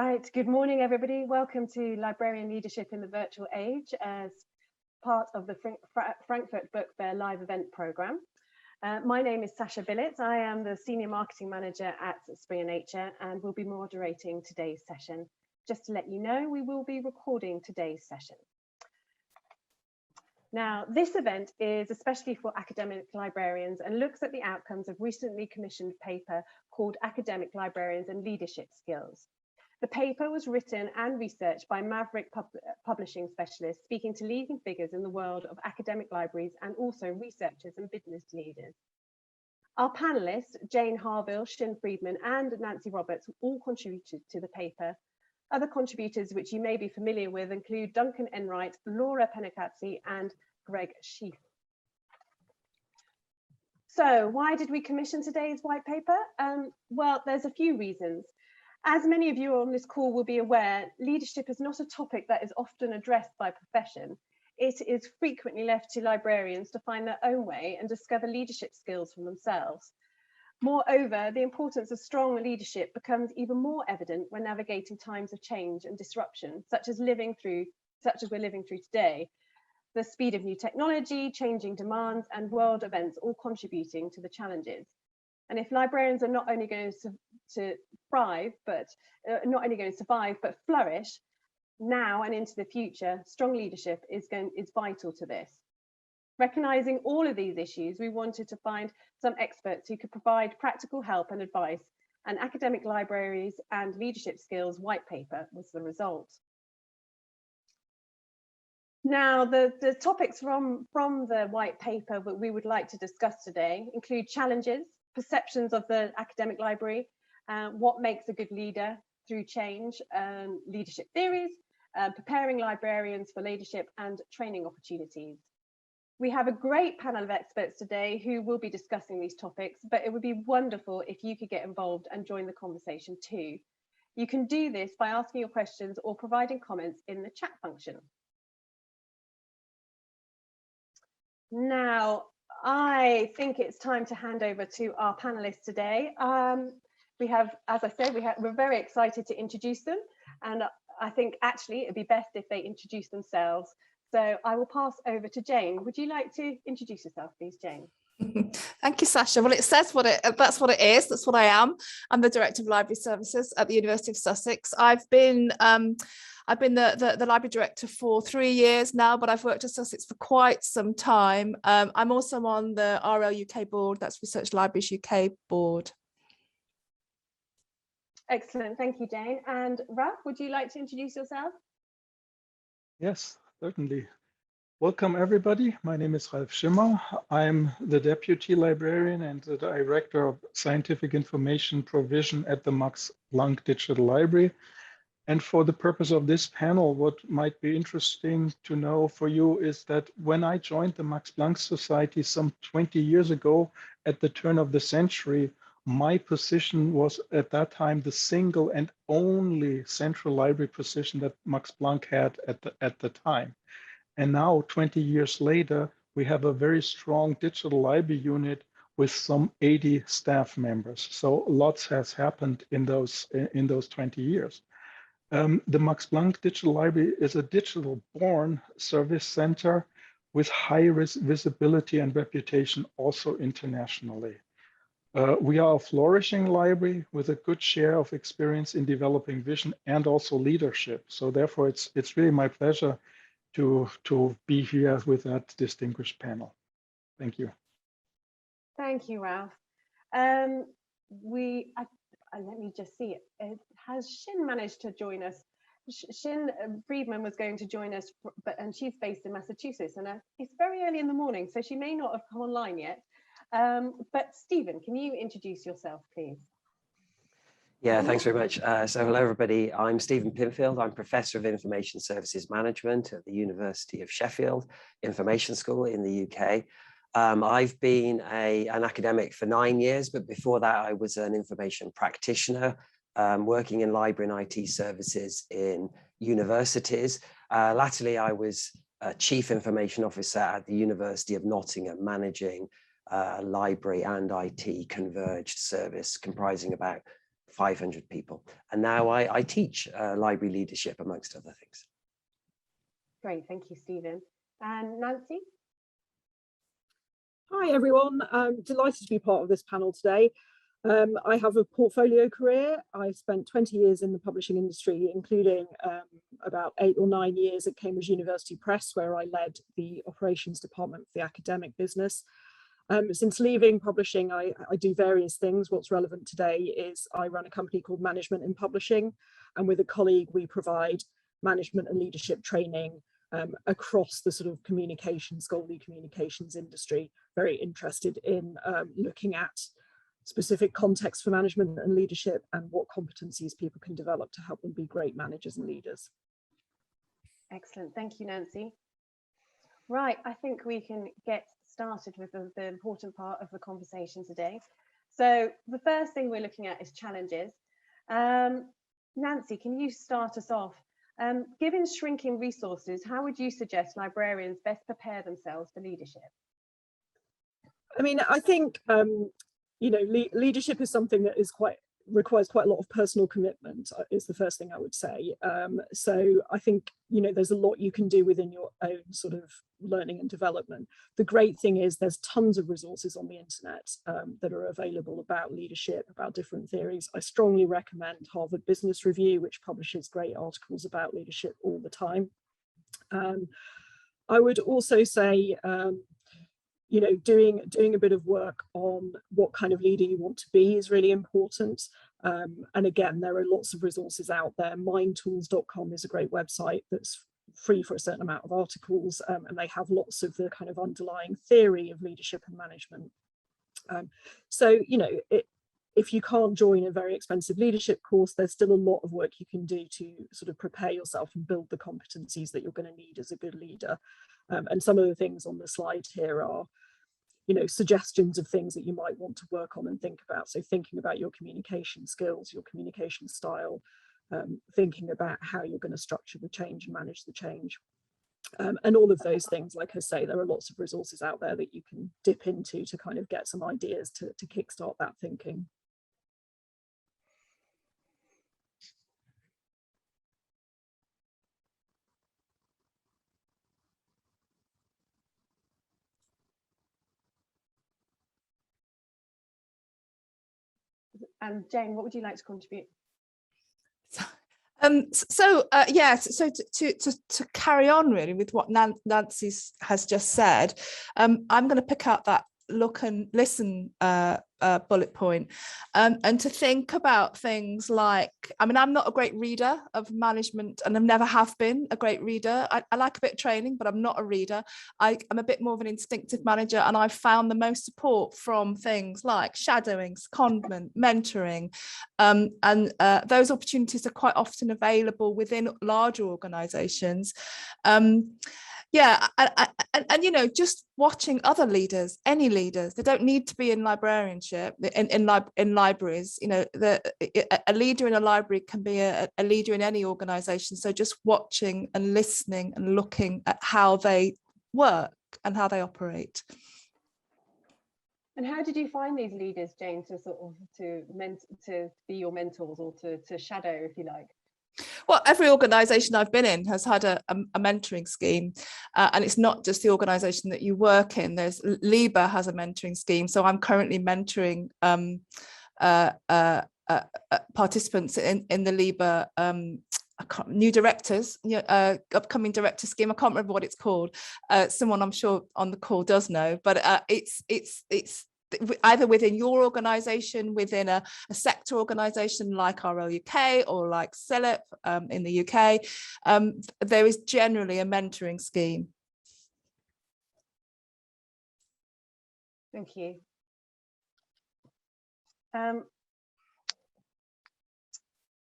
Right, good morning everybody. Welcome to Librarian Leadership in the Virtual Age as part of the Frankfurt Book Fair live event programme. My name is Sasha Billett. I am the Senior Marketing Manager at Springer Nature and will be moderating today's session. Just to let you know, we will be recording today's session. Now, this event is especially for academic librarians and looks at the outcomes of recently commissioned paper called Academic Librarians and Leadership Skills. The paper was written and researched by Maverick publishing specialists speaking to leading figures in the world of academic libraries and also researchers and business leaders. Our panelists, Jane Harville, Shin Friedman and Nancy Roberts, all contributed to the paper. Other contributors which you may be familiar with include Duncan Enright, Laura Penacazzi and Greg Sheath. So why did we commission today's white paper? Well, there's a few reasons. As many of you on this call will be aware, leadership is not a topic that is often addressed by profession. It is frequently left to librarians to find their own way and discover leadership skills for themselves. Moreover, the importance of strong leadership becomes even more evident when navigating times of change and disruption, such as we're living through today. The speed of new technology, changing demands, and world events all contributing to the challenges. And if librarians are not only going to thrive, but survive, but flourish now and into the future, strong leadership is vital to this. Recognizing all of these issues, we wanted to find some experts who could provide practical help and advice, and Academic Libraries and Leadership Skills white paper was the result. Now, the topics from the white paper that we would like to discuss today include challenges, perceptions of the academic library, what makes a good leader through change, leadership theories, preparing librarians for leadership and training opportunities. We have a great panel of experts today who will be discussing these topics, but it would be wonderful if you could get involved and join the conversation too. You can do this by asking your questions or providing comments in the chat function. Now, I think it's time to hand over to our panelists today. We have, as I said, we're very excited to introduce them, and I think actually it'd be best if they introduce themselves. So I will pass over to Jane. Would you like to introduce yourself, please, Jane? Thank you, Sasha. Well, it says that's what it is. That's what I am. I'm the Director of Library Services at the University of Sussex. I've been the library director for 3 years now, but I've worked at Sussex for quite some time. I'm also on the RL UK board, that's Research Libraries UK board. Excellent, thank you, Jane. And Ralph, would you like to introduce yourself? Yes, certainly. Welcome, everybody. My name is Ralf Schimmer. I'm the Deputy Librarian and the Director of Scientific Information Provision at the Max Planck Digital Library. And for the purpose of this panel, what might be interesting to know for you is that when I joined the Max Planck Society some 20 years ago, at the turn of the century, my position was at that time the single and only central library position that Max Planck had at the time. And now, 20 years later, we have a very strong digital library unit with some 80 staff members. So lots has happened in those 20 years. The Max Planck Digital Library is a digital-born service center with high visibility and reputation also internationally. We are a flourishing library with a good share of experience in developing vision and also leadership. So therefore, it's really my pleasure to be here with that distinguished panel. Thank you. Thank you, Ralph. Let me just see it. Has Shin managed to join us? Shin Friedman was going to join us, and she's based in Massachusetts, and it's very early in the morning, so she may not have come online yet. But Stephen, can you introduce yourself, please? Yeah, thanks very much. So hello, everybody. I'm Stephen Pinfield. I'm Professor of Information Services Management at the University of Sheffield Information School in the UK. I've been an academic for 9 years, but before that I was an information practitioner working in library and IT services in universities. Latterly, I was a Chief Information Officer at the University of Nottingham, managing library and IT converged service comprising about 500 people. And now I teach library leadership, amongst other things. Great, thank you, Stephen. And Nancy? Hi, everyone. I'm delighted to be part of this panel today. I have a portfolio career. I've spent 20 years in the publishing industry, including about 8 or 9 years at Cambridge University Press, where I led the operations department for the academic business. Since leaving publishing, I do various things. What's relevant today is I run a company called Management in Publishing, and with a colleague, we provide management and leadership training across the sort of communications, scholarly communications industry. Very interested in looking at specific context for management and leadership and what competencies people can develop to help them be great managers and leaders. Excellent, thank you, Nancy. Right, I think we can get started with the important part of the conversation today. So the first thing we're looking at is challenges. Nancy, can you start us off? Given shrinking resources, how would you suggest librarians best prepare themselves for leadership? I mean, I think, you know, leadership is something that is requires quite a lot of personal commitment, is the first thing I would say. So I think, you know, there's a lot you can do within your own sort of learning and development. The great thing is there's tons of resources on the internet that are available about leadership, about different theories. I strongly recommend Harvard Business Review, which publishes great articles about leadership all the time. I would also say, you know, doing a bit of work on what kind of leader you want to be is really important. And again, there are lots of resources out there. mindtools.com is a great website that's free for a certain amount of articles, and they have lots of the kind of underlying theory of leadership and management. So, you know, if you can't join a very expensive leadership course, there's still a lot of work you can do to sort of prepare yourself and build the competencies that you're going to need as a good leader. And some of the things on the slide here are, you know, suggestions of things that you might want to work on and think about. So thinking about your communication skills, your communication style, thinking about how you're going to structure the change and manage the change. And all of those things, like I say, there are lots of resources out there that you can dip into to kind of get some ideas to kickstart that thinking. And Jane, what would you like to contribute? Yes, so to carry on really with what Nancy has just said, I'm going to pick out that look and listen bullet point, and to think about things like, I mean, I'm not a great reader of management, and I never have been a great reader. I like a bit of training, but I'm not a reader. I'm a bit more of an instinctive manager, and I've found the most support from things like shadowing, secondment, mentoring, and those opportunities are quite often available within larger organizations. Yeah, and you know, just watching other leaders, any leaders, they don't need to be in librarianship, in libraries. You know, a leader in a library can be a leader in any organisation. So just watching and listening and looking at how they work and how they operate. And how did you find these leaders, Jane, to sort of to be your mentors or to shadow, if you like? Well, every organisation I've been in has had a mentoring scheme, and it's not just the organisation that you work in. There's LIBA has a mentoring scheme, so I'm currently mentoring participants in the LIBA new directors, upcoming director scheme. I can't remember what it's called. Someone I'm sure on the call does know, but it's either within your organisation, within a sector organisation like RL UK or like CELIP in the UK, there is generally a mentoring scheme. Thank you.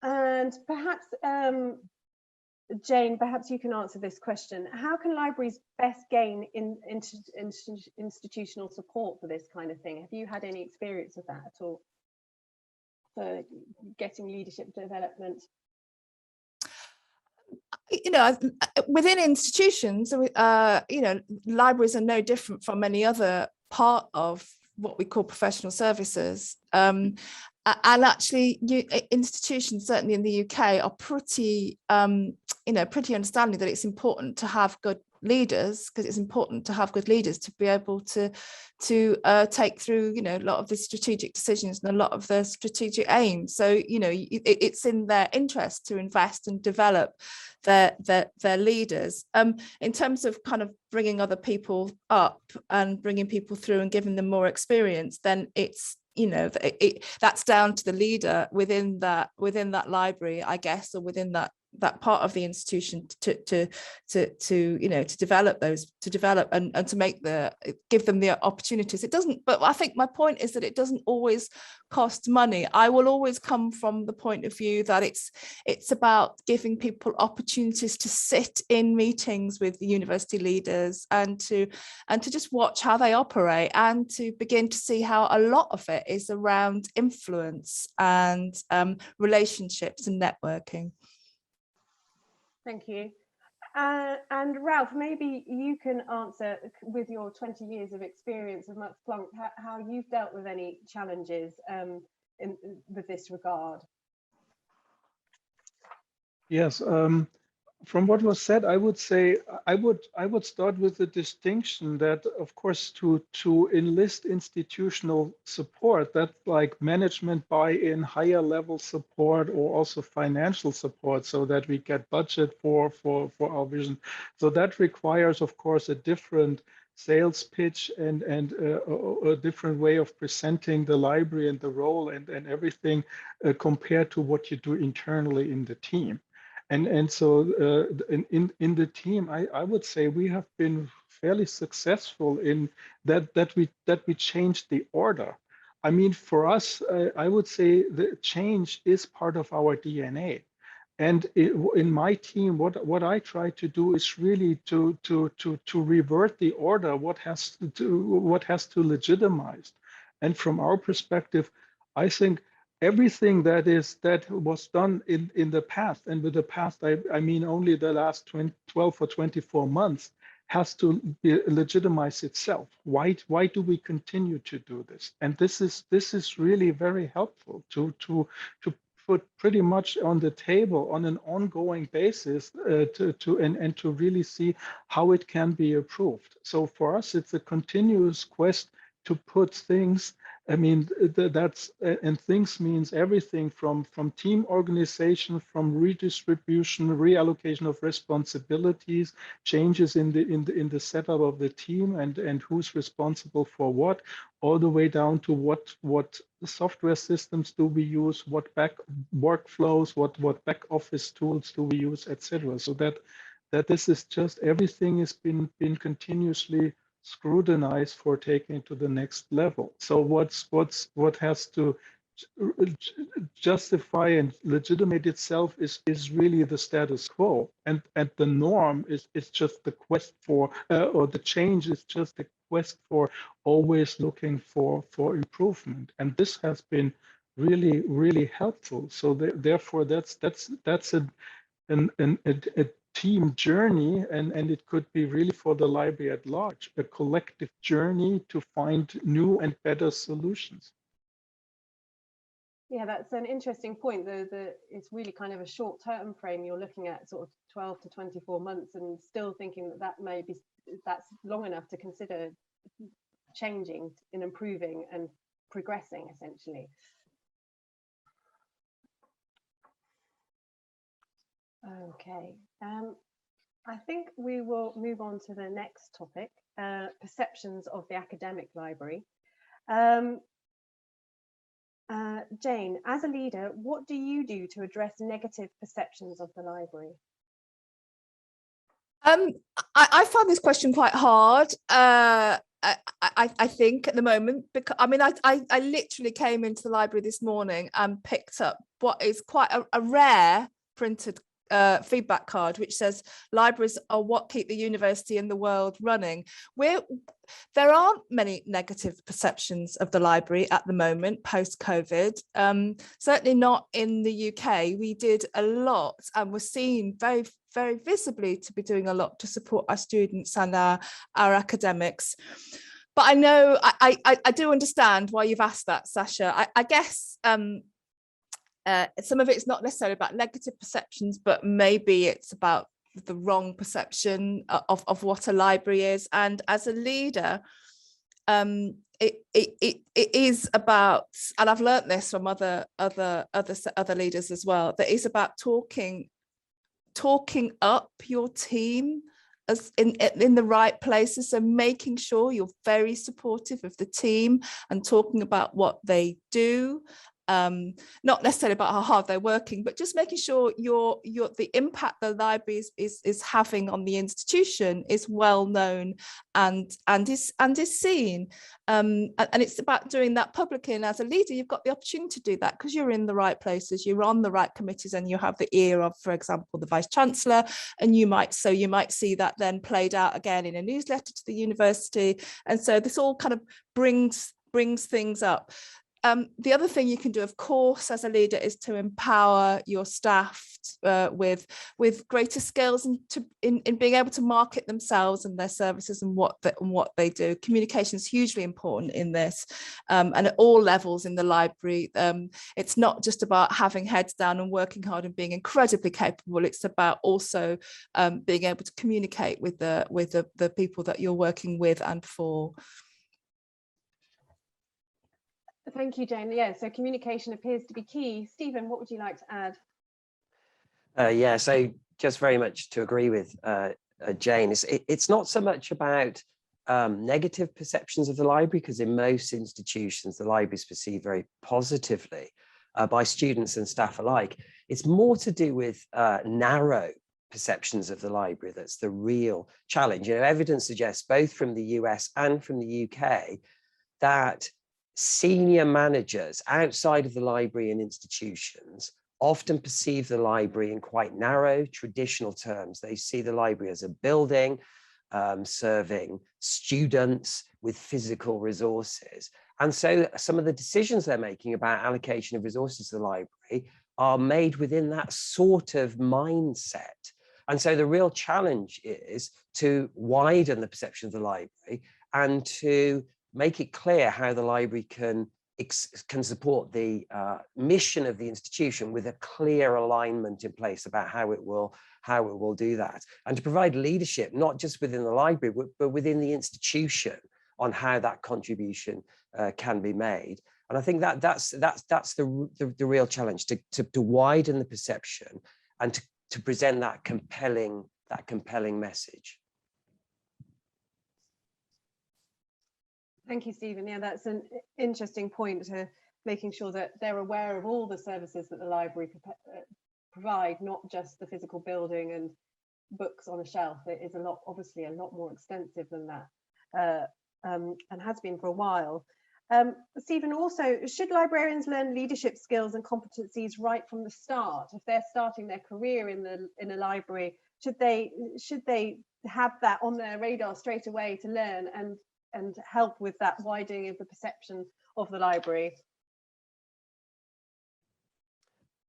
And perhaps, Jane, perhaps you can answer this question. How can libraries best gain institutional support for this kind of thing? Have you had any experience with that at all, for getting leadership development? You know, within institutions, you know, libraries are no different from any other part of what we call professional services. And actually, institutions, certainly in the UK, are pretty, pretty understanding that it's important to have good leaders, because it's important to have good leaders to be able to take through, a lot of the strategic decisions and a lot of the strategic aims. So, it's in their interest to invest and develop their leaders. In terms of kind of bringing other people up and bringing people through and giving them more experience, then it's, that's down to the leader within that library, I guess, or within that part of the institution to develop and to give them the opportunities. It doesn't, but I think my point is that it doesn't always cost money. I will always come from the point of view that it's about giving people opportunities to sit in meetings with the university leaders and to just watch how they operate, and to begin to see how a lot of it is around influence and relationships and networking. Thank you. And Ralph, maybe you can answer, with your 20 years of experience of Max Planck, how you've dealt with any challenges with this regard. Yes, from what was said, I would say I would start with the distinction that, of course, to enlist institutional support, that's like management buy-in, higher level support, or also financial support, so that we get budget for our vision. So that requires, of course, a different sales pitch and a different way of presenting the library and the role and everything compared to what you do internally in the team. And so in the team, I would say we have been fairly successful in that we changed the order. I mean, for us, I would say the change is part of our DNA. And in my team, what I try to do is really to revert the order, what has to legitimize. And from our perspective, I think everything that was done in the past, and with the past I mean only the last 12 or 24 months, has to legitimize itself. Why do we continue to do this? And this is really very helpful to put pretty much on the table on an ongoing basis to really see how it can be improved. So for us, it's a continuous quest to put things. I mean, and things means everything from team organization, from redistribution, reallocation of responsibilities, changes in the setup of the team and who's responsible for what, all the way down to what software systems do we use, what back workflows, what back office tools do we use, etc. So that this is just everything has been continuously scrutinized for taking it to the next level. So what has to justify and legitimate itself is really the status quo, and the norm is just the quest for or the change is just the quest for always looking for improvement, and this has been really helpful. So therefore that's a team journey, and it could be really for the library at large, a collective journey to find new and better solutions. Yeah, that's an interesting point. It's really kind of a short-term frame. You're looking at sort of 12 to 24 months and still thinking that's long enough to consider changing and improving and progressing, essentially. Okay, I think we will move on to the next topic, perceptions of the academic library. Jane, as a leader, what do you do to address negative perceptions of the library? I found this question quite hard. I think at the moment, because I mean, I literally came into the library this morning and picked up what is quite a rare printed feedback card, which says libraries are what keep the university and the world running. There aren't many negative perceptions of the library at the moment post-COVID, certainly not in the UK. We did a lot and were seen very visibly to be doing a lot to support our students and our academics. but I know I do understand why you've asked that, Sasha. I guess some of it's not necessarily about negative perceptions, but maybe it's about the wrong perception of what a library is. And as a leader, it is about, and I've learned this from other leaders as well, that it's about talking up your team as in the right places. So making sure you're very supportive of the team and talking about what they do. Not necessarily about how hard they're working, but just making sure the impact the library is having on the institution is well known and is seen. And it's about doing that publicly. And as a leader, you've got the opportunity to do that because you're in the right places, you're on the right committees, and you have the ear of, for example, the Vice Chancellor. And you might see that then played out again in a newsletter to the university. And so this all kind of brings things up. The other thing you can do, of course, as a leader, is to empower your staff with greater skills in being able to market themselves and their services and what they do. Communication is hugely important in this, and at all levels in the library. It's not just about having heads down and working hard and being incredibly capable. It's about also being able to communicate with the people that you're working with and for. Thank you, Jane. Yeah, so communication appears to be key. Stephen, what would you like to add? Yeah, so just very much to agree with Jane, it's not so much about negative perceptions of the library, because in most institutions, the library is perceived very positively by students and staff alike. It's more to do with narrow perceptions of the library that's the real challenge. You know, evidence suggests, both from the US and from the UK, that senior managers outside of the library and institutions often perceive the library in quite narrow, traditional terms. They see the library as a building serving students with physical resources. And so some of the decisions they're making about allocation of resources to the library are made within that sort of mindset. And so the real challenge is to widen the perception of the library and to make it clear how the library can support the mission of the institution with a clear alignment in place about how it will do that, and to provide leadership not just within the library but within the institution on how that contribution can be made. And I think that's the real challenge, to widen the perception and to present that compelling message. Thank you, Stephen. Yeah, that's an interesting point, to making sure that they're aware of all the services that the library provide, not just the physical building and books on a shelf. It is obviously a lot more extensive than that, and has been for a while. Stephen, also, should librarians learn leadership skills and competencies right from the start? If they're starting their career in a library, should they have that on their radar straight away to learn and help with that widening of the perception of the library?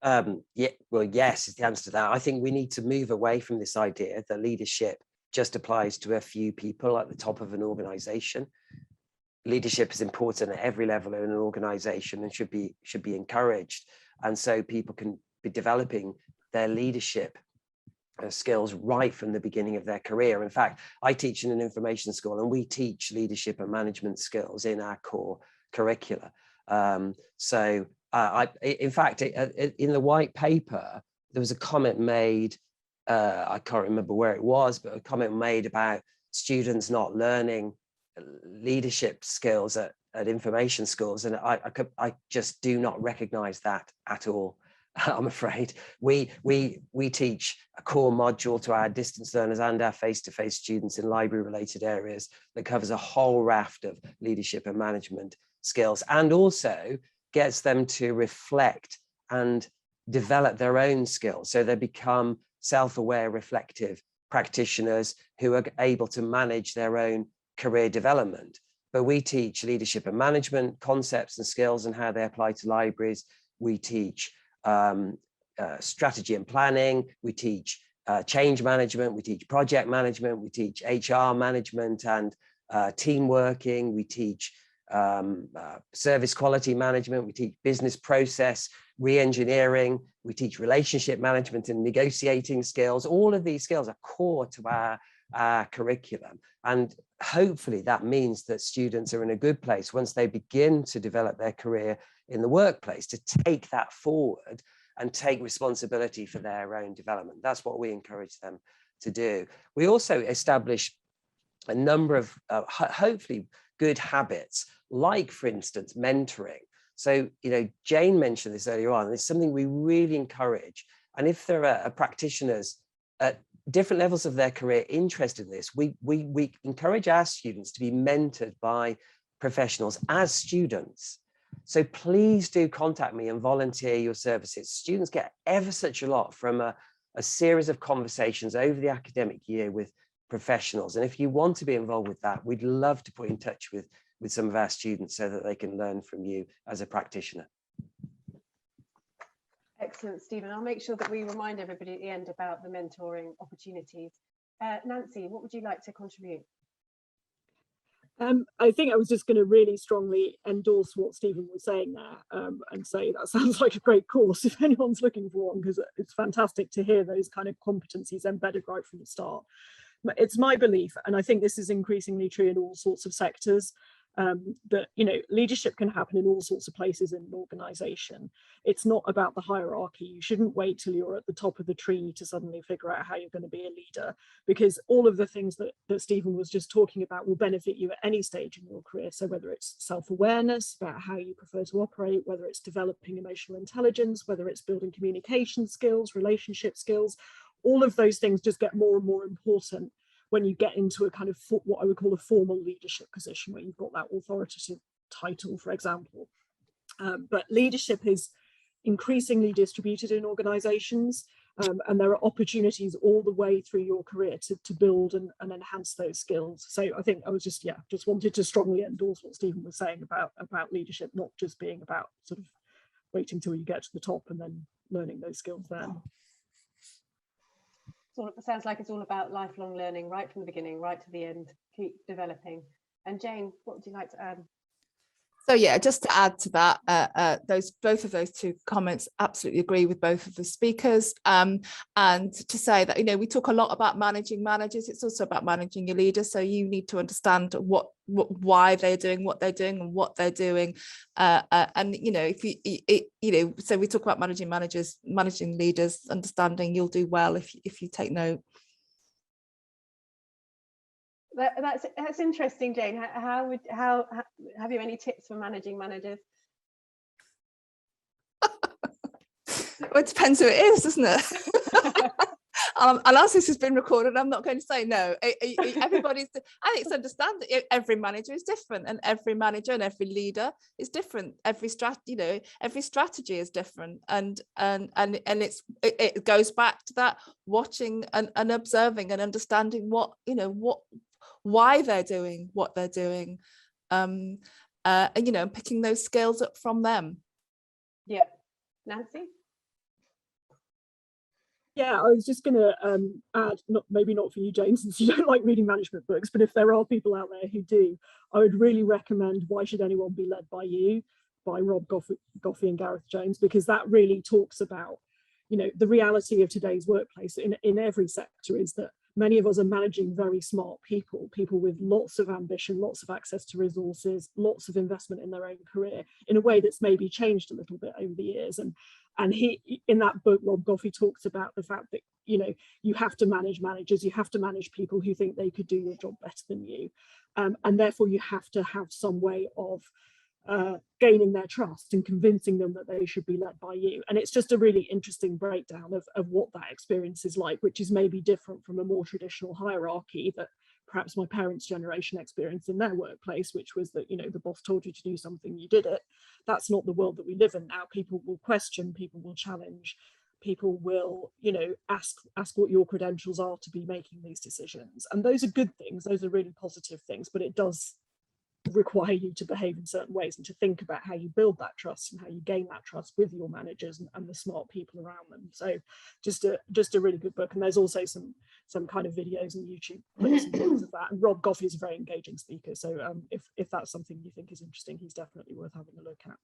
Yeah, well, yes is the answer to that. I think we need to move away from this idea that leadership just applies to a few people at the top of an organization. Leadership is important at every level in an organization and should be encouraged. And so people can be developing their leadership skills right from the beginning of their career. In fact, I teach in an information school, and we teach leadership and management skills in our core curricula. In fact, in the white paper, there was a comment made, I can't remember where it was, but a comment made about students not learning leadership skills at information schools. And I just do not recognize that at all. I'm afraid we teach a core module to our distance learners and our face-to-face students in library related areas that covers a whole raft of leadership and management skills, and also gets them to reflect and develop their own skills so they become self-aware, reflective practitioners who are able to manage their own career development. But we teach leadership and management concepts and skills and how they apply to libraries. We teach strategy and planning, we teach change management, we teach project management, we teach HR management and team working, we teach service quality management, we teach business process re-engineering, we teach relationship management and negotiating skills. All of these skills are core to our curriculum, and hopefully that means that students are in a good place once they begin to develop their career in the workplace to take that forward and take responsibility for their own development. That's what we encourage them to do. We also establish a number of hopefully good habits, like, for instance, mentoring. So, Jane mentioned this earlier on, and it's something we really encourage. And if there are practitioners at different levels of their career interested in this, we encourage our students to be mentored by professionals as students. So please do contact me and volunteer your services. Students get ever such a lot from a series of conversations over the academic year with professionals. And if you want to be involved with that, we'd love to put in touch with some of our students so that they can learn from you as a practitioner. Excellent, Stephen. I'll make sure that we remind everybody at the end about the mentoring opportunities. Nancy, what would you like to contribute? I think I was just going to really strongly endorse what Stephen was saying there, and say that sounds like a great course if anyone's looking for one, because it's fantastic to hear those kind of competencies embedded right from the start. But it's my belief, and I think this is increasingly true in all sorts of sectors, that leadership can happen in all sorts of places in an organization. It's not about the hierarchy. You shouldn't wait till you're at the top of the tree to suddenly figure out how you're going to be a leader, because all of the things that Stephen was just talking about will benefit you at any stage in your career. So whether it's self-awareness about how you prefer to operate, whether it's developing emotional intelligence, whether it's building communication skills, relationship skills, all of those things just get more and more important when you get into a kind of what I would call a formal leadership position, where you've got that authoritative title, for example. But leadership is increasingly distributed in organizations, and there are opportunities all the way through your career to build and enhance those skills. So I think I was just wanted to strongly endorse what Stephen was saying about leadership, not just being about sort of waiting till you get to the top and then learning those skills then. So it sounds like it's all about lifelong learning, right from the beginning, right to the end, keep developing. And Jane, what would you like to add? So yeah, just to add to that, both of those two comments, absolutely agree with both of the speakers. And to say that, we talk a lot about managing managers, it's also about managing your leaders. So you need to understand why they're doing what they're doing and what they're doing. And if you, so we talk about managing managers, managing leaders, understanding, you'll do well if you take note. That's interesting, Jane. How have you any tips for managing managers? Well, it depends who it is, doesn't it? Unless this has been recorded, I'm not going to say no. Everybody's, I think it's understand that every manager is different, and every manager and every leader is different. Every strategy is different, and it goes back to that watching and observing and understanding why they're doing what they're doing, and picking those skills up from them. Yeah, Nancy. Yeah, I was just going to add, maybe not for you, Jane, since you don't like reading management books, but if there are people out there who do, I would really recommend Why Should Anyone Be Led by You by Rob Goffey and Gareth Jones, because that really talks about, the reality of today's workplace in every sector is that many of us are managing very smart people with lots of ambition, lots of access to resources, lots of investment in their own career in a way that's maybe changed a little bit over the years. And he, in that book, Rob Goffey talks about the fact that, you have to manage managers, you have to manage people who think they could do your job better than you. And therefore you have to have some way of gaining their trust and convincing them that they should be led by you. And it's just a really interesting breakdown of what that experience is like, which is maybe different from a more traditional hierarchy that perhaps my parents' generation experienced in their workplace, which was that, the boss told you to do something, you did it. That's not the world that we live in now. People will question, people will challenge, people will, ask what your credentials are to be making these decisions. And those are good things, those are really positive things, but it does require you to behave in certain ways, and to think about how you build that trust and how you gain that trust with your managers and the smart people around them. So just a really good book. And there's also some kind of videos and YouTube clips and things of that. And Rob Goffey is a very engaging speaker. So if that's something you think is interesting, he's definitely worth having a look at.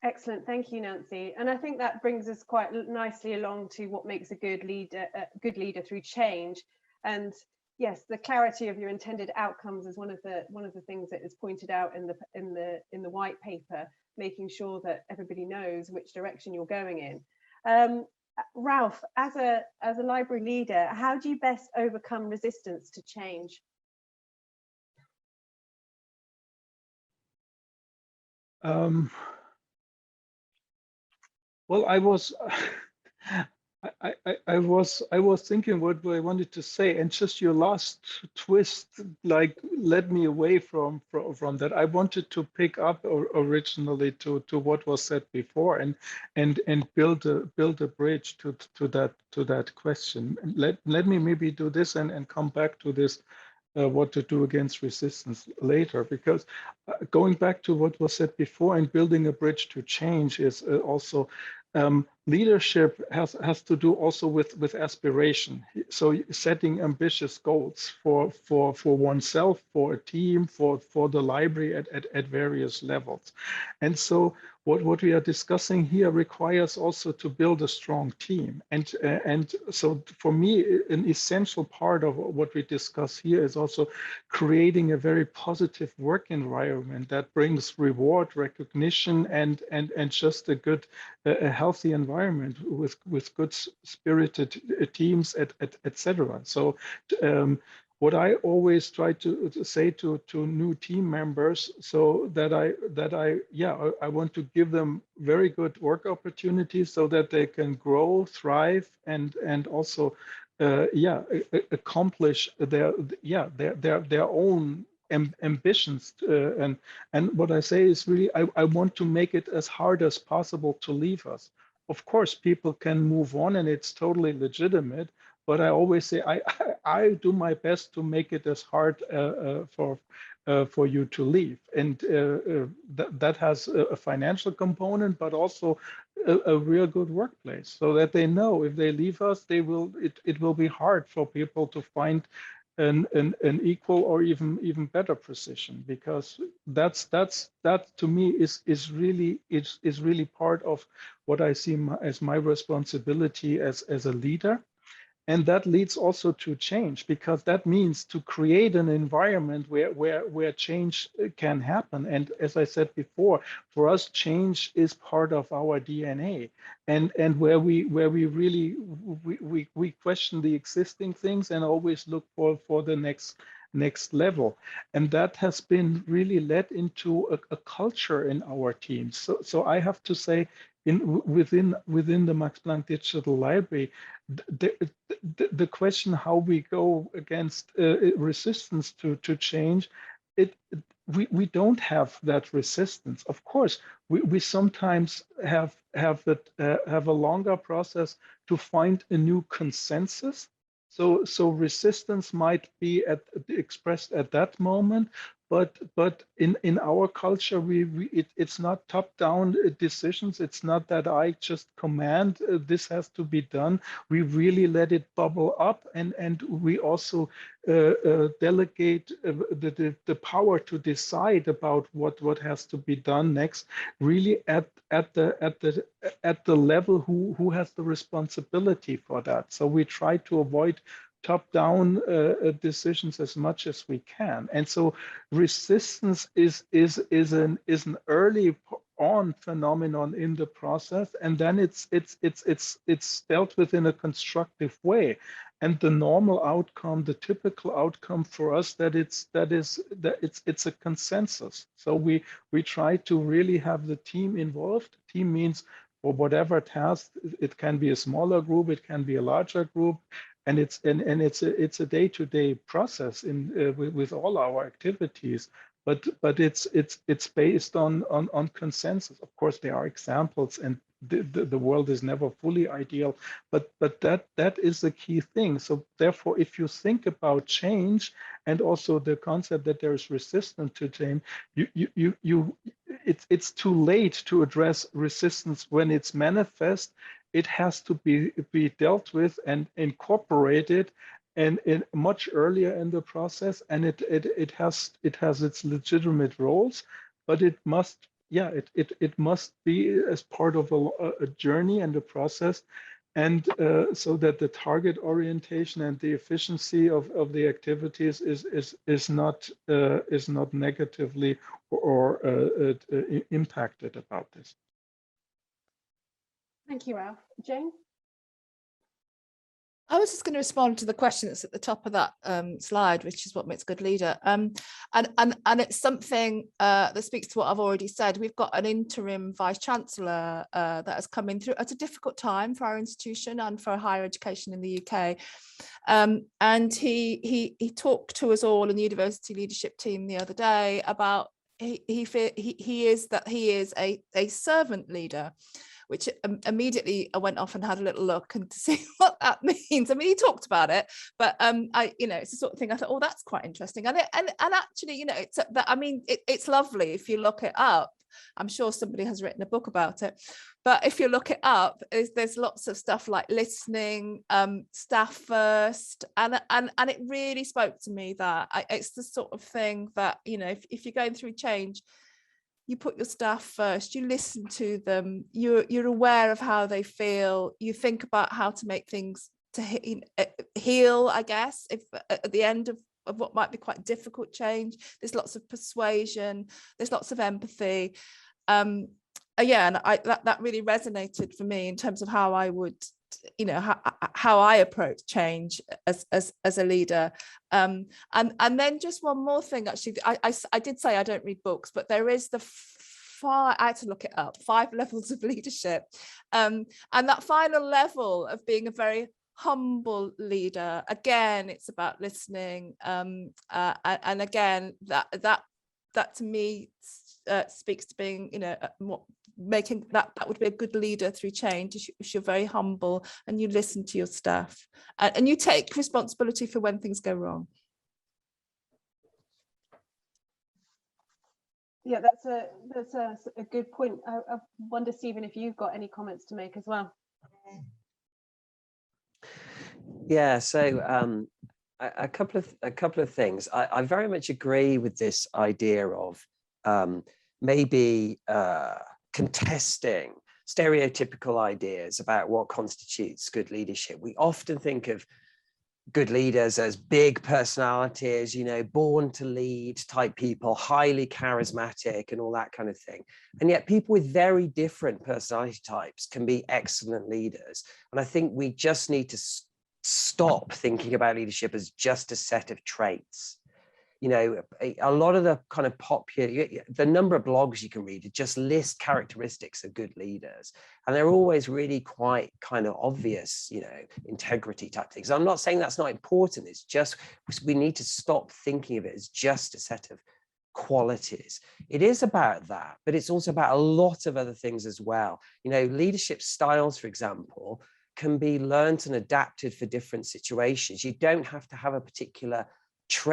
Excellent, thank you, Nancy. And I think that brings us quite nicely along to what makes a good leader through change. And yes, the clarity of your intended outcomes is one of the things that is pointed out in the white paper, making sure that everybody knows which direction you're going in. Ralph, as a library leader, how do you best overcome resistance to change? Well, I was thinking what I wanted to say, and just your last twist like led me away from that. I wanted to pick up originally to what was said before and build a bridge to that question. Let me maybe do this and come back to this. What to do against resistance later, because going back to what was said before and building a bridge to change is also leadership has to do also with aspiration. So setting ambitious goals for oneself, for a team, for the library at various levels. And so what we are discussing here requires also to build a strong team. And so for me, an essential part of what we discuss here is also creating a very positive work environment that brings reward, recognition, and just a healthy environment with good spirited teams, etc. So what I always try to say to new team members, so that I want to give them very good work opportunities so that they can grow, thrive, and also accomplish their own ambitions. And what I say is really, I want to make it as hard as possible to leave us. Of course, people can move on, and it's totally legitimate. But I always say I do my best to make it as hard for you to leave, and that has a financial component, but also a real good workplace, so that they know if they leave us, it will be hard for people to find an equal or even better position, because that to me is really part of what I see as my responsibility as a leader. And that leads also to change, because that means to create an environment where change can happen. And as I said before, for us, change is part of our DNA, and where we really we question the existing things and always look for the next level. And that has been really led into a culture in our teams. So I have to say, within the Max Planck Digital Library, the question how we go against resistance to change, we don't have that resistance. Of course, we sometimes have a longer process to find a new consensus. So resistance might be expressed at that moment, but in our culture, it's not top-down decisions. It's not that I just command this has to be done. We really let it bubble up, and we also delegate the power to decide about what has to be done next, really at the level who has the responsibility for that. So we try to avoid top-down decisions as much as we can. And so resistance is an early on phenomenon in the process, and then it's dealt with in a constructive way. And the normal outcome, the typical outcome for us, it's a consensus. So we try to really have the team involved. Team means for whatever task, it can be a smaller group, it can be a larger group. And it's a day-to-day process with all our activities, but it's based on consensus. Of course, there are examples, and the world is never fully ideal, but that is the key thing. So therefore, if you think about change and also the concept that there is resistance to change, it's too late to address resistance when it's manifest. It has to be dealt with and incorporated and much earlier in the process, and it has its legitimate roles, but it must, yeah, it must be as part of a journey and a process, and so that the target orientation and the efficiency of the activities is not negatively or impacted about this. Thank you, Ralph. Jane? I was just going to respond to the question that's at the top of that slide, which is what makes a good leader. And it's something that speaks to what I've already said. We've got an interim vice chancellor that has come in through at a difficult time for our institution and for higher education in the UK. And he talked to us all in the university leadership team the other day about he is a servant leader, which immediately I went off and had a little look and to see what that means. I mean, he talked about it, but it's the sort of thing I thought, oh, that's quite interesting. And actually, it's lovely if you look it up. I'm sure somebody has written a book about it, but if you look it up, there's lots of stuff like listening, staff first, and it really spoke to me that it's the sort of thing that, if you're going through change, you put your staff first, you listen to them, you're aware of how they feel, you think about how to make things to heal, I guess, if at the end of what might be quite difficult change. There's lots of persuasion, there's lots of empathy. And that really resonated for me in terms of how I would, how I approach change as a leader. And then just one more thing, actually, I did say I don't read books, but there is I had to look it up, 5 levels of leadership. And that final level of being a very humble leader, again, it's about listening. And again, that to me speaks to being, making that would be a good leader through change, if you're very humble and you listen to your staff and you take responsibility for when things go wrong. Yeah, that's a good point. I wonder, Stephen, if you've got any comments to make as well. Yeah, so a couple of things. I very much agree with this idea of maybe contesting stereotypical ideas about what constitutes good leadership. We often think of good leaders as big personalities, born to lead type people, highly charismatic and all that kind of thing. And yet people with very different personality types can be excellent leaders. And I think we just need to stop thinking about leadership as just a set of traits. A lot of the kind of popular, the number of blogs you can read just list characteristics of good leaders, and they're always really quite kind of obvious, integrity type things. I'm not saying that's not important. It's just we need to stop thinking of it as just a set of qualities. It is about that, but it's also about a lot of other things as well. Leadership styles, for example, can be learned and adapted for different situations. You don't have to have a particular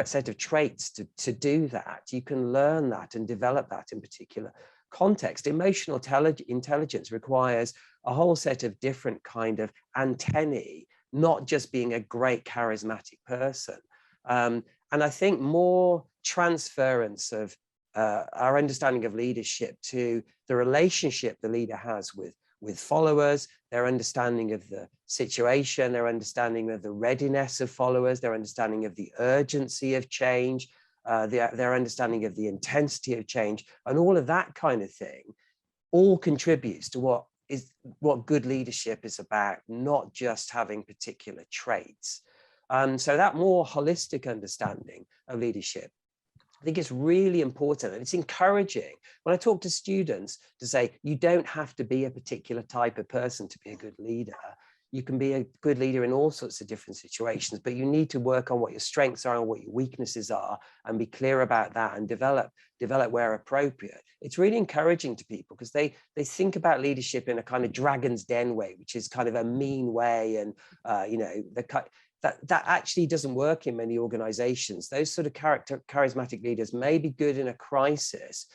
set of traits to do that. You can learn that and develop that in particular context. Emotional intelligence requires a whole set of different kind of antennae, not just being a great charismatic person. And I think more transference of our understanding of leadership to the relationship the leader has with followers, their understanding of the situation, their understanding of the readiness of followers, their understanding of the urgency of change, their understanding of the intensity of change, and all of that kind of thing all contributes to what good leadership is about, not just having particular traits. So that more holistic understanding of leadership, I think it's really important, and it's encouraging when I talk to students to say, you don't have to be a particular type of person to be a good leader. you can be a good leader in all sorts of different situations, but you need to work on what your strengths are and what your weaknesses are and be clear about that and develop where appropriate. It's really encouraging to people because they think about leadership in a kind of dragon's den way, which is kind of a mean way. And, you know, that actually doesn't work in many organizations. Those sort of charismatic leaders may be good in a crisis,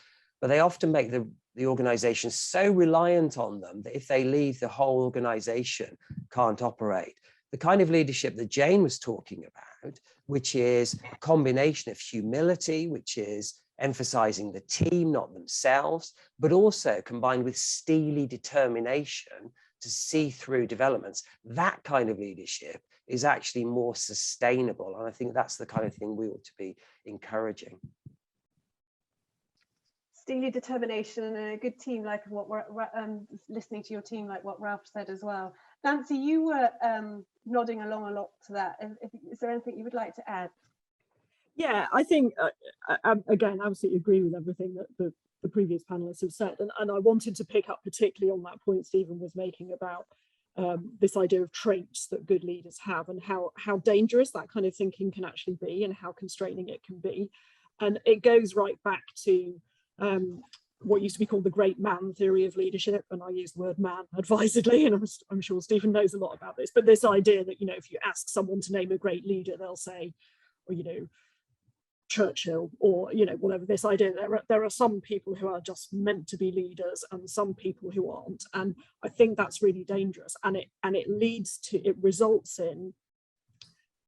but they often make the organization so reliant on them that if they leave, the whole organization can't operate. The kind of leadership that Jane was talking about, which is a combination of humility, which is emphasizing the team, not themselves, but also combined with steely determination to see through developments, that kind of leadership is actually more sustainable. And I think that's the kind of thing we ought to be encouraging. Steely determination and a good team, like what we're listening to your team, like what Ralph said as well. Nancy, you were nodding along a lot to that. Is there anything you would like to add? Yeah, I think, again, I absolutely agree with everything that the previous panelists have said. And I wanted to pick up particularly on that point Stephen was making about this idea of traits that good leaders have and how dangerous that kind of thinking can actually be and how constraining it can be. And it goes right back to what used to be called the great man theory of leadership, and I use the word man advisedly, and I'm sure Stephen knows a lot about this, but this idea that, you know, if you ask someone to name a great leader, they'll say, well, you know, Churchill, or, you know, whatever. This idea there are some people who are just meant to be leaders and some people who aren't, and I think that's really dangerous, and it results in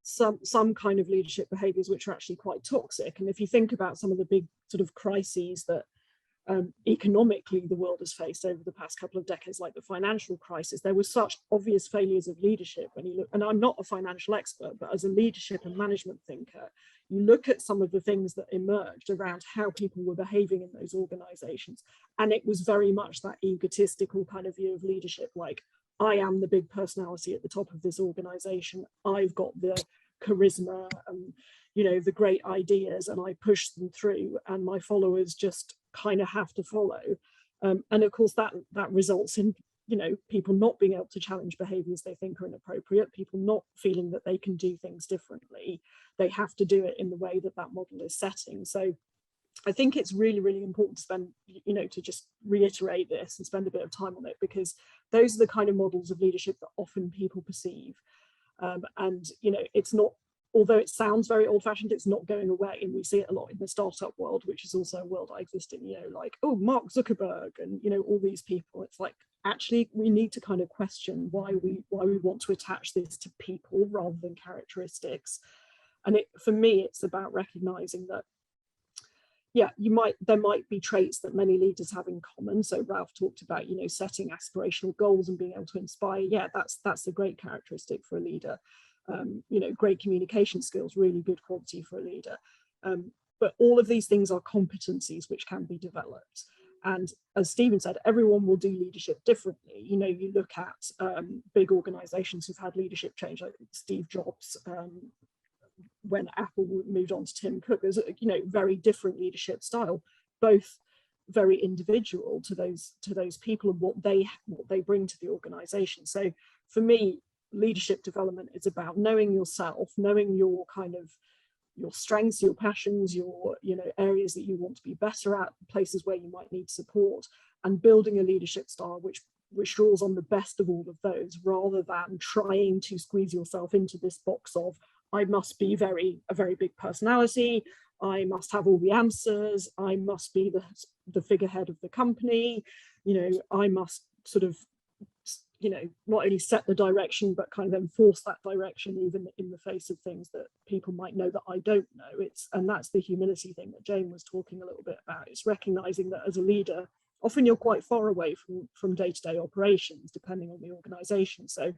some kind of leadership behaviors which are actually quite toxic. And if you think about some of the big sort of crises that economically the world has faced over the past couple of decades, like the financial crisis, there were such obvious failures of leadership. When you look, and I'm not a financial expert, but as a leadership and management thinker, you look at some of the things that emerged around how people were behaving in those organizations, and it was very much that egotistical kind of view of leadership, like, I am the big personality at the top of this organization, I've got the charisma and, you know, the great ideas, and I push them through, and my followers just kind of have to follow. And of course that results in, you know, people not being able to challenge behaviors they think are inappropriate, people not feeling that they can do things differently. They have to do it in the way that that model is setting. So I think it's really, really important to spend, you know, to just reiterate this and spend a bit of time on it, because those are the kind of models of leadership that often people perceive. And, you know, it's not, although it sounds very old-fashioned, it's not going away. And we see it a lot in the startup world, which is also a world I exist in, you know, like, oh, Mark Zuckerberg and, you know, all these people. It's like, actually, we need to kind of question why we want to attach this to people rather than characteristics. And for me, it's about recognizing that, yeah, there might be traits that many leaders have in common. So Ralph talked about, you know, setting aspirational goals and being able to inspire. Yeah, that's a great characteristic for a leader. You know, great communication skills, really good quality for a leader. But all of these things are competencies which can be developed. And as Stephen said, everyone will do leadership differently. You know, you look at big organizations who've had leadership change, like Steve Jobs, when Apple moved on to Tim Cook. There's, you know, very different leadership style, both very individual to those people and what they bring to the organization. So for me, leadership development is about knowing yourself, knowing your kind of your strengths, your passions, your, you know, areas that you want to be better at, places where you might need support, and building a leadership style which draws on the best of all of those, rather than trying to squeeze yourself into this box of, I must be a very big personality, I must have all the answers, I must be the figurehead of the company, you know, I must sort of, you know, not only set the direction, but kind of enforce that direction even in the face of things that people might know that I don't know. And that's the humility thing that Jane was talking a little bit about. It's recognizing that as a leader, often you're quite far away from day-to-day operations, depending on the organization. So,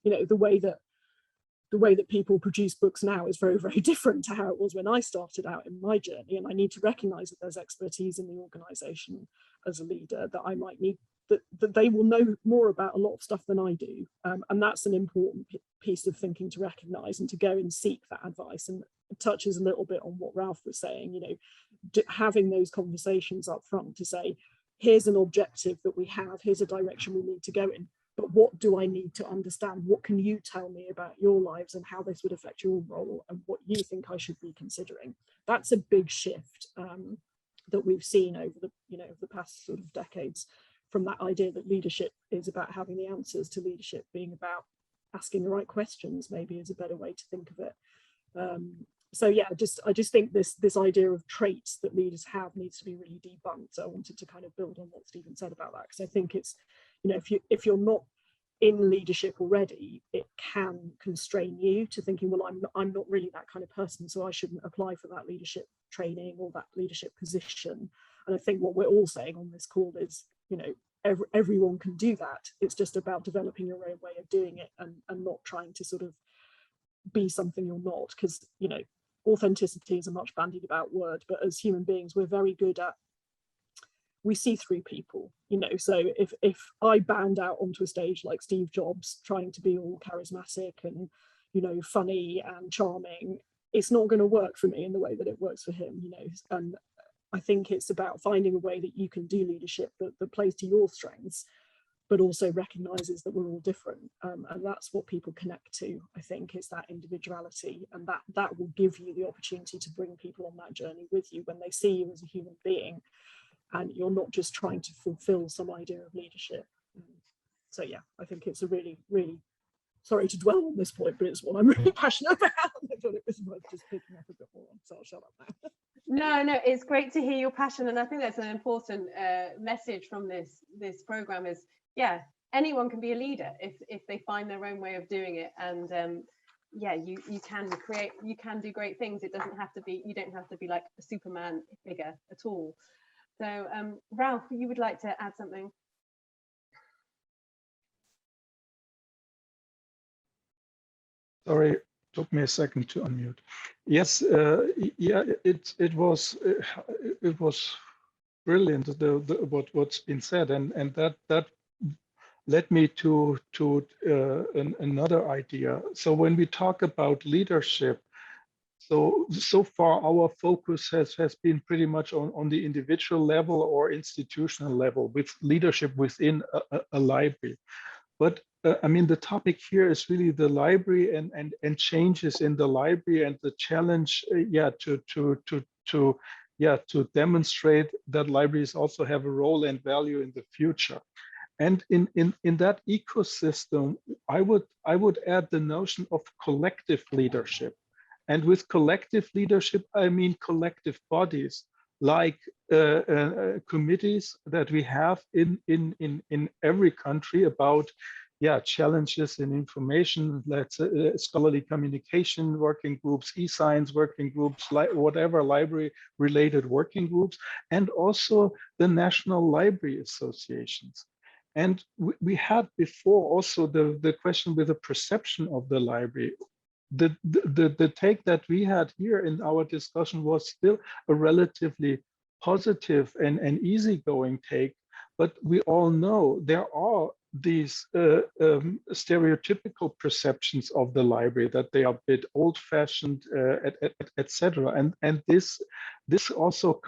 you know, the way that people produce books now is very, very different to how it was when I started out in my journey. And I need to recognize that there's expertise in the organization as a leader that I might need, that they will know more about a lot of stuff than I do. And that's an important piece of thinking to recognize and to go and seek that advice. And it touches a little bit on what Ralph was saying, you know, having those conversations up front to say, here's an objective that we have, here's a direction we need to go in. but what do I need to understand? What can you tell me about your lives and how this would affect your role and what you think I should be considering? That's a big shift that we've seen over the, over the past sort of decades, from that idea that leadership is about having the answers to leadership being about asking the right questions, maybe is a better way to think of it. So yeah, I just think this idea of traits that leaders have needs to be really debunked. So I wanted to kind of build on what Stephen said about that, because I think it's, if you're not in leadership already, it can constrain you to thinking, well, I'm not really that kind of person, so I shouldn't apply for that leadership training or that leadership position. And I think what we're all saying on this call is, everyone can do that. It's just about developing your own way of doing it and not trying to sort of be something you're not, because authenticity is a much bandied about word, but as human beings we're very good at, we see through people, so if I bound out onto a stage like Steve Jobs trying to be all charismatic and funny and charming, it's not going to work for me in the way that it works for him, and I think it's about finding a way that you can do leadership that plays to your strengths, but also recognizes that we're all different, and that's what people connect to. I think is that individuality, and that will give you the opportunity to bring people on that journey with you when they see you as a human being, and you're not just trying to fulfill some idea of leadership. So yeah, I think it's a really, really, sorry to dwell on this point, but it's what I'm really passionate about. I thought it was worth just picking up a bit more on, so I'll shut up now. No, it's great to hear your passion, and I think that's an important message from this program is, yeah, anyone can be a leader if they find their own way of doing it, and yeah, you can do great things. It doesn't have to be, you don't have to be like a Superman figure at all. So Ralph, you would like to add something? Sorry, took me a second to unmute. Yes, yeah, it was brilliant what's been said, and that led me to another idea. So when we talk about leadership, so far our focus has been pretty much on the individual level or institutional level with leadership within a library. But I mean, the topic here is really the library and changes in the library, and the challenge, to demonstrate that libraries also have a role and value in the future. And in that ecosystem, I would add the notion of collective leadership. And with collective leadership, I mean collective bodies like committees that we have in every country about challenges in information, let's scholarly communication working groups, e-science working groups, whatever library related working groups, and also the national library associations. And we had before also the question with the perception of the library. The take that we had here in our discussion was still a relatively positive and easygoing take, but we all know there are these stereotypical perceptions of the library, that they are a bit old-fashioned, etc. And this also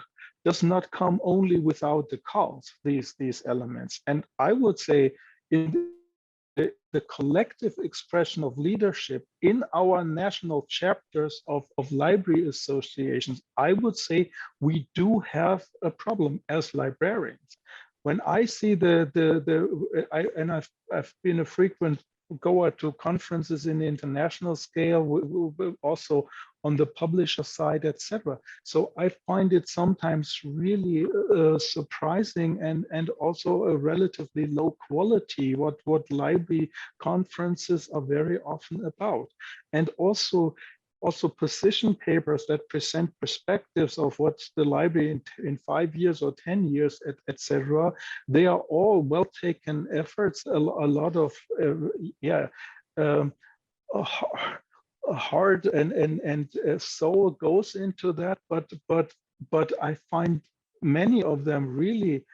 does not come only without the cause, these elements. And I would say in the collective expression of leadership in our national chapters of library associations, I would say we do have a problem as librarians. When I see I've been a frequent goer to conferences in the international scale, also on the publisher side, etc. So I find it sometimes really surprising and also a relatively low quality what library conferences are very often about. And also position papers that present perspectives of what's the library in 5 years or 10 years, etc. They are all well taken efforts, a lot of heart and soul goes into that, but I find many of them really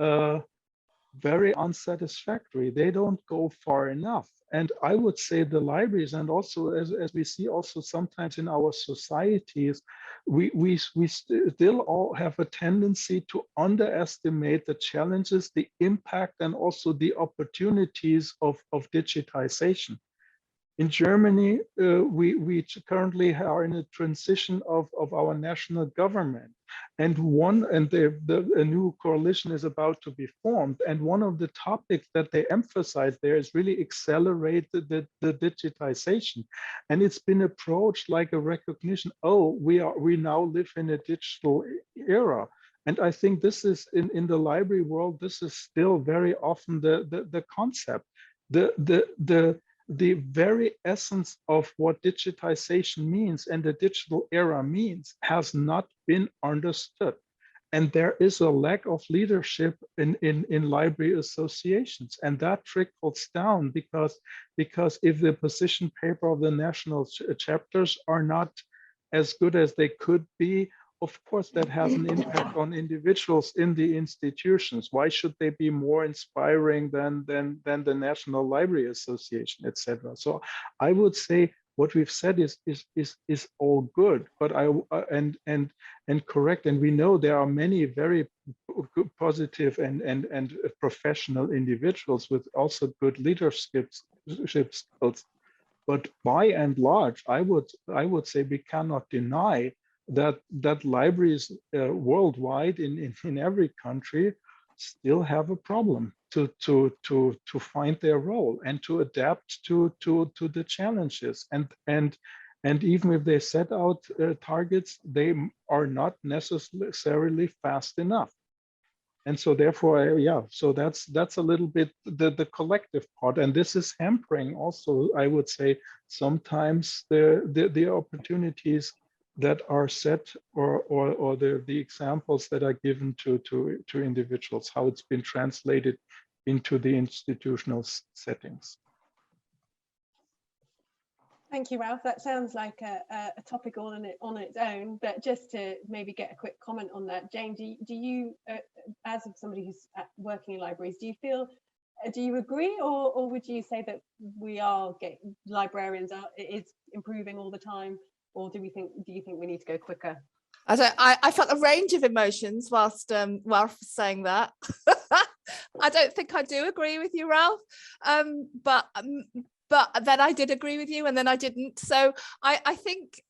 very unsatisfactory. They don't go far enough. And I would say the libraries, and also as we see also sometimes in our societies, we still all have a tendency to underestimate the challenges, the impact, and also the opportunities of digitization. In Germany, we currently are in a transition of our national government, and a new coalition is about to be formed. And one of the topics that they emphasize there is really accelerate the digitization. And it's been approached like a recognition. Oh, we now live in a digital era. And I think this is in the library world, this is still very often the concept. The very essence of what digitization means and the digital era means has not been understood. And there is a lack of leadership in library associations. And that trickles down because if the position paper of the national chapters are not as good as they could be, of course, that has an impact on individuals in the institutions. Why should they be more inspiring than the National Library Association, etc.? So I would say what we've said is all good, but and correct. And we know there are many very good, positive and professional individuals with also good leadership skills. But by and large, I would say we cannot deny that libraries worldwide in every country still have a problem to find their role and to adapt to the challenges, and even if they set out targets, they are not necessarily fast enough. And so therefore, so that's a little bit the collective part, and this is hampering also, I would say, sometimes the opportunities that are set or the examples that are given to individuals, how it's been translated into the institutional settings. Thank you, Ralph. That sounds like a topic on its own, but just to maybe get a quick comment on that, Jane, do you, as somebody who's working in libraries, do you agree, or would you say that librarians it's improving all the time, or do you think we need to go quicker? I felt a range of emotions whilst Ralph was saying that. I don't think I do agree with you, Ralph, but then I did agree with you, and then I didn't. So I think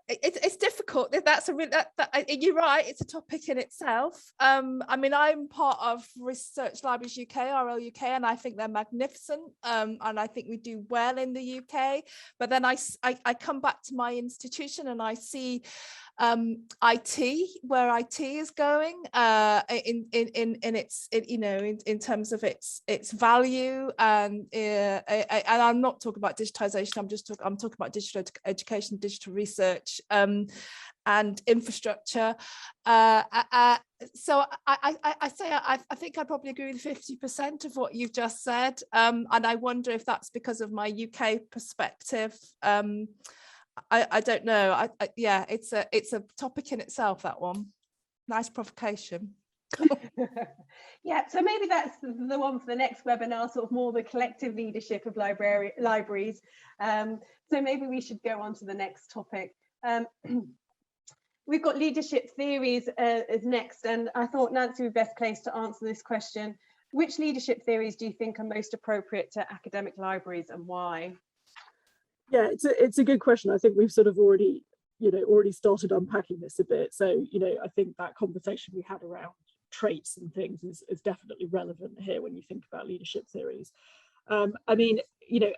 it's difficult. You're right. It's a topic in itself. I mean, I'm part of Research Libraries UK, RL UK, and I think they're magnificent. And I think we do well in the UK. But then I come back to my institution and I see IT, where IT is going in terms of its value, and I'm not talking about digitization. I'm talking about digital education, digital research, and infrastructure. So I think I probably agree with 50% of what you've just said, and I wonder if that's because of my UK perspective. I don't know. Yeah, it's a topic in itself, that one. Nice provocation. Yeah, so maybe that's the one for the next webinar, sort of more the collective leadership of libraries. So maybe we should go on to the next topic. We've got leadership theories as next, and I thought Nancy would be best placed to answer this question. Which leadership theories do you think are most appropriate to academic libraries, and why? Yeah, it's a good question. I think we've sort of already started unpacking this a bit. So, I think that conversation we had around traits and things is definitely relevant here when you think about leadership theories. I mean,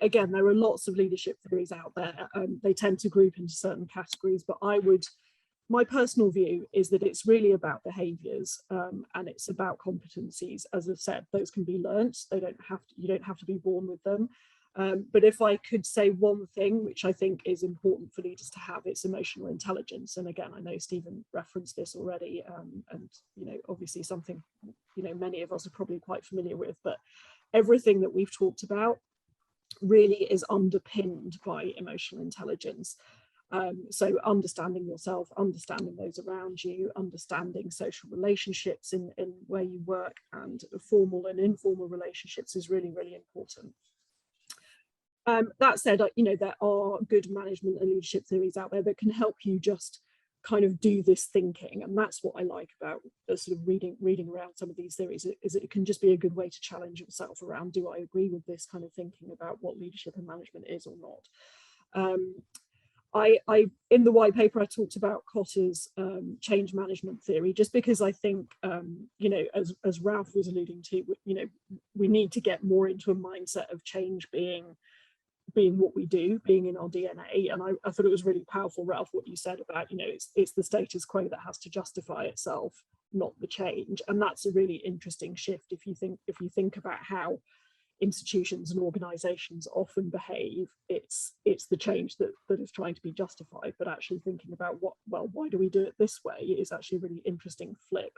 again, there are lots of leadership theories out there. They tend to group into certain categories, but my personal view is that it's really about behaviours, and it's about competencies. As I've said, those can be learnt. You don't have to be born with them. But if I could say one thing which I think is important for leaders to have, it's emotional intelligence. And again, I know Stephen referenced this already, and obviously something many of us are probably quite familiar with, but everything that we've talked about really is underpinned by emotional intelligence. So understanding yourself, understanding those around you, understanding social relationships in where you work, and formal and informal relationships is really, really important. That said, you know, there are good management and leadership theories out there that can help you just kind of do this thinking, and that's what I like about sort of reading around some of these theories, is it can just be a good way to challenge yourself around, do I agree with this kind of thinking about what leadership and management is or not. I in the white paper I talked about Kotter's change management theory, just because I think you know, as Ralph was alluding to, you know, we need to get more into a mindset of change being what we do, being in our DNA. And I thought it was really powerful, Ralph, what you said about, you know, it's the status quo that has to justify itself, not the change. And that's a really interesting shift if you think about how institutions and organizations often behave. It's the change that is trying to be justified, but actually thinking about why do we do it this way is actually a really interesting flip.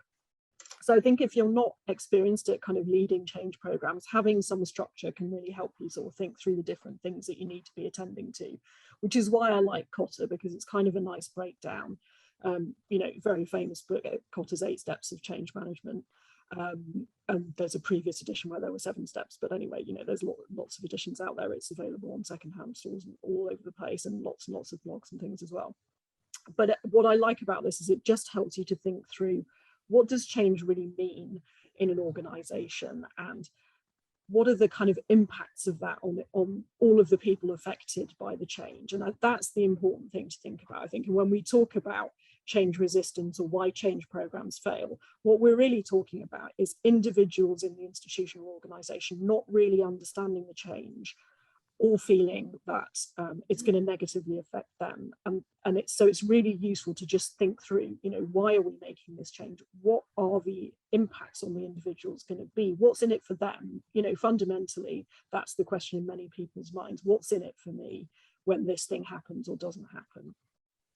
So I think if you're not experienced at kind of leading change programs, having some structure can really help you sort of think through the different things that you need to be attending to, which is why I like Kotter, because it's kind of a nice breakdown. You know, very famous book, Kotter's 8 Steps of Change Management. And there's a previous edition where there were 7 steps, but anyway, you know, there's lots of editions out there. It's available on secondhand stores all over the place, and lots of blogs and things as well. But what I like about this is it just helps you to think through, what does change really mean in an organization, and what are the kind of impacts of that on all of the people affected by the change? And that's the important thing to think about, I think. And when we talk about change resistance or why change programs fail, what we're really talking about is individuals in the institutional organization not really understanding the change, or feeling that it's going to negatively affect them. And it's really useful to just think through, you know, why are we making this change? What are the impacts on the individuals going to be? What's in it for them? You know, fundamentally, that's the question in many people's minds. What's in it for me when this thing happens or doesn't happen?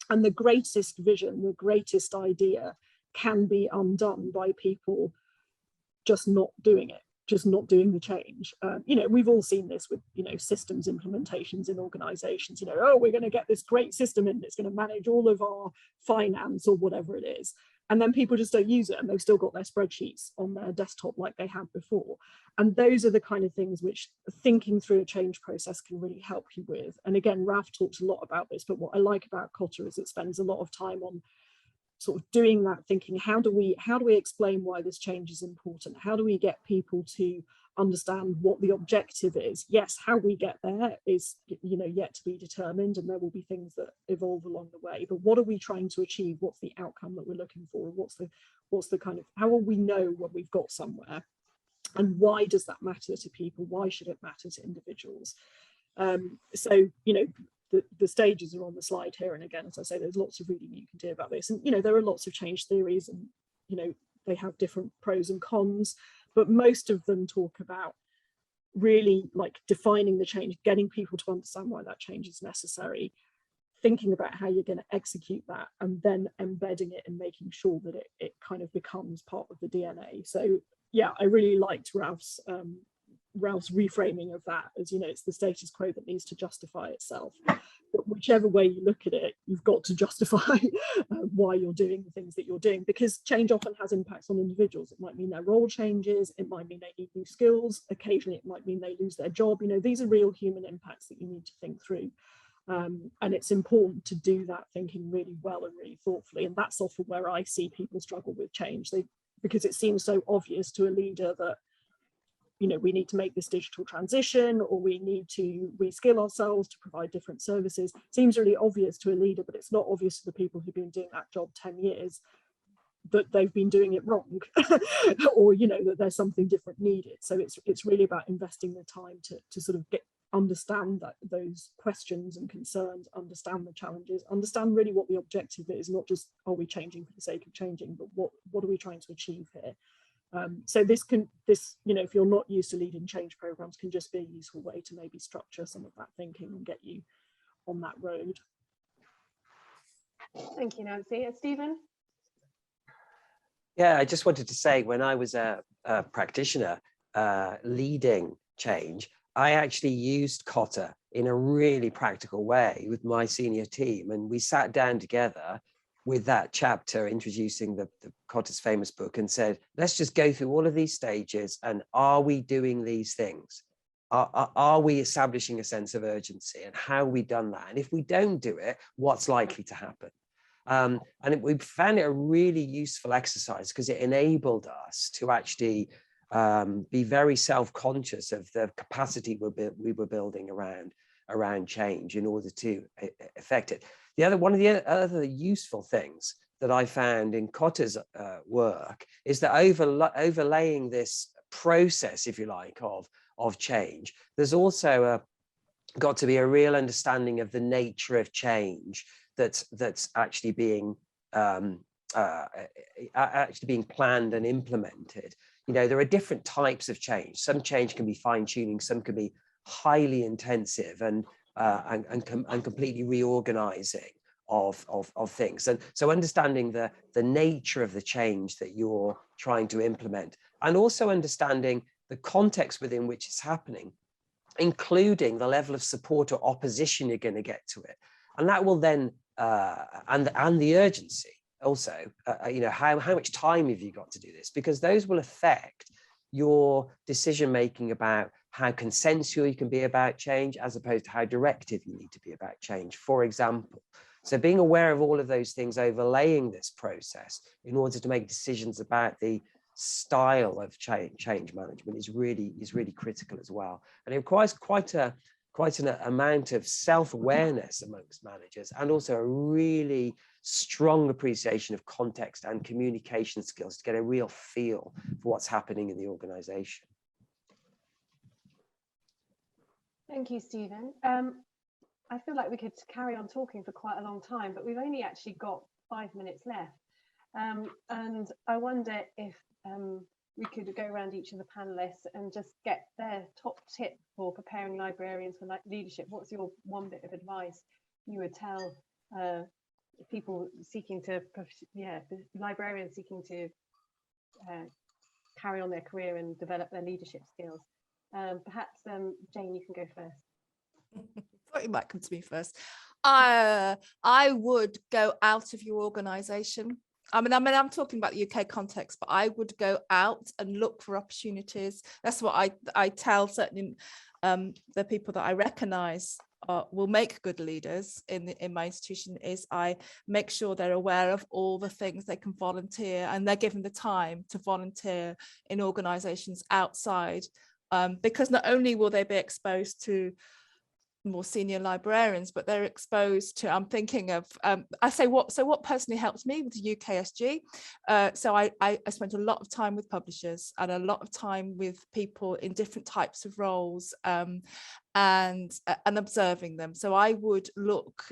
And the greatest vision, the greatest idea can be undone by people just not doing it, just not doing the change. You know, we've all seen this with, you know, systems implementations in organizations. You know, oh, we're going to get this great system in, it's going to manage all of our finance or whatever it is. And then people just don't use it, and they've still got their spreadsheets on their desktop like they had before. And those are the kind of things which thinking through a change process can really help you with. And again, Ralph talks a lot about this, but what I like about Kotter is it spends a lot of time on sort of doing that thinking. How do we explain why this change is important? How do we get people to understand what the objective is? Yes, how we get there is, you know, yet to be determined, and there will be things that evolve along the way. But what are we trying to achieve? What's the outcome that we're looking for? What's the kind of, how will we know when we've got somewhere? And why does that matter to people? Why should it matter to individuals? So, you know, the stages are on the slide here, and again, as I say, there's lots of reading you can do about this. And you know, there are lots of change theories, and you know, they have different pros and cons, but most of them talk about really like defining the change, getting people to understand why that change is necessary, thinking about how you're going to execute that, and then embedding it and making sure that it kind of becomes part of the DNA. So yeah, I really liked Ralph's reframing of that as, you know, it's the status quo that needs to justify itself. But whichever way you look at it, you've got to justify why you're doing the things that you're doing, because change often has impacts on individuals. It might mean their role changes, it might mean they need new skills, occasionally it might mean they lose their job. You know, these are real human impacts that you need to think through. And it's important to do that thinking really well and really thoughtfully. And that's often where I see people struggle with change, because it seems so obvious to a leader that, you know, we need to make this digital transition, or we need to reskill ourselves to provide different services. It seems really obvious to a leader, but it's not obvious to the people who've been doing that job 10 years that they've been doing it wrong, or, you know, that there's something different needed. So it's really about investing the time to sort of understand those questions and concerns, understand the challenges, understand really what the objective is, not just, are we changing for the sake of changing, but what are we trying to achieve here? So this, you know, if you're not used to leading change programs, can just be a useful way to maybe structure some of that thinking and get you on that road. Thank you, Nancy. Stephen? Yeah, I just wanted to say, when I was a practitioner leading change, I actually used Kotter in a really practical way with my senior team, and we sat down together with that chapter introducing the Kotter's famous book and said, let's just go through all of these stages, and are we doing these things? are we establishing a sense of urgency, and how have we done that? And if we don't do it, what's likely to happen? We found it a really useful exercise because it enabled us to actually be very self-conscious of the capacity we were building around change in order to affect it. One of the other useful things that I found in Kotter's work is that overlaying this process, if you like, of change, there's also got to be a real understanding of the nature of change that's actually being planned and implemented. You know, there are different types of change. Some change can be fine-tuning, some can be highly intensive and completely reorganizing of things. And so understanding the nature of the change that you're trying to implement, and also understanding the context within which it's happening, including the level of support or opposition you're going to get to it. And that will then, and the urgency also, you know, how much time have you got to do this? Because those will affect your decision-making about how consensual you can be about change, as opposed to how directive you need to be about change, for example. So being aware of all of those things overlaying this process in order to make decisions about the style of change management is really critical as well. And it requires quite an amount of self-awareness amongst managers, and also a really strong appreciation of context and communication skills to get a real feel for what's happening in the organization. Thank you, Stephen. I feel like we could carry on talking for quite a long time, but we've only actually got 5 minutes left. And I wonder if we could go around each of the panelists and just get their top tip for preparing librarians for leadership. What's your one bit of advice you would tell people seeking to, librarians seeking to carry on their career and develop their leadership skills? Perhaps Jane, you can go first. I thought you might come to me first. I would go out of your organisation. I mean, I'm talking about the UK context, but I would go out and look for opportunities. That's what I tell certain the people that I recognise will make good leaders in my institution, is I make sure they're aware of all the things they can volunteer, and they're given the time to volunteer in organisations outside, because not only will they be exposed to more senior librarians, but they're exposed to, I'm thinking of, what personally helped me with the UKSG. So I spent a lot of time with publishers and a lot of time with people in different types of roles, and observing them. So I would look,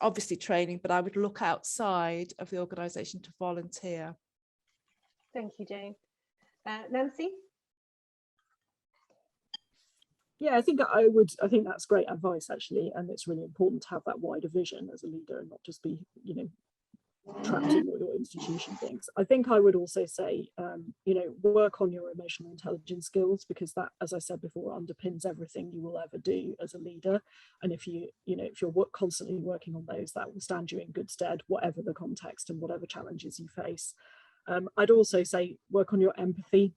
obviously training, but I would look outside of the organisation to volunteer. Thank you, Jane. Nancy? Yeah, I think that's great advice, actually, and it's really important to have that wider vision as a leader and not just be, you know, trapped in what your institution thinks. I think I would also say, you know, work on your emotional intelligence skills, because that, as I said before, underpins everything you will ever do as a leader. And if you're constantly working on those, that will stand you in good stead, whatever the context and whatever challenges you face. I'd also say work on your empathy,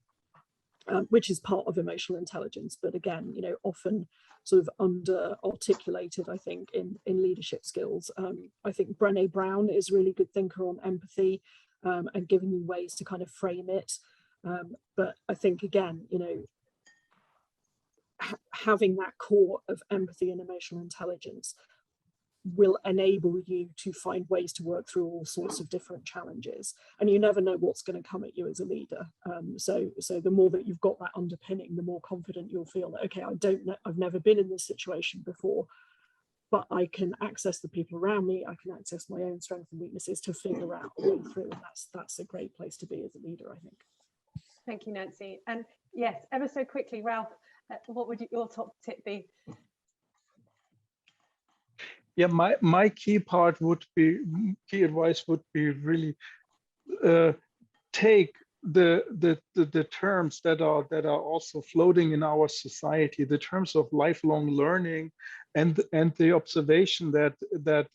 which is part of emotional intelligence, but again, you know, often sort of under articulated, I think, in leadership skills. I think Brené Brown is a really good thinker on empathy, and giving you ways to kind of frame it. But I think, again, you know, having that core of empathy and emotional intelligence will enable you to find ways to work through all sorts of different challenges, and you never know what's going to come at you as a leader. So the more that you've got that underpinning, the more confident you'll feel that, okay, I've never been in this situation before, but I can access the people around me, I can access my own strengths and weaknesses to figure out a way through, and that's a great place to be as a leader, I think. Thank you, Nancy. And yes, ever so quickly, Ralph, what would your top tip be? Yeah, my key advice would be really take the terms that are also floating in our society, the terms of lifelong learning, and the observation that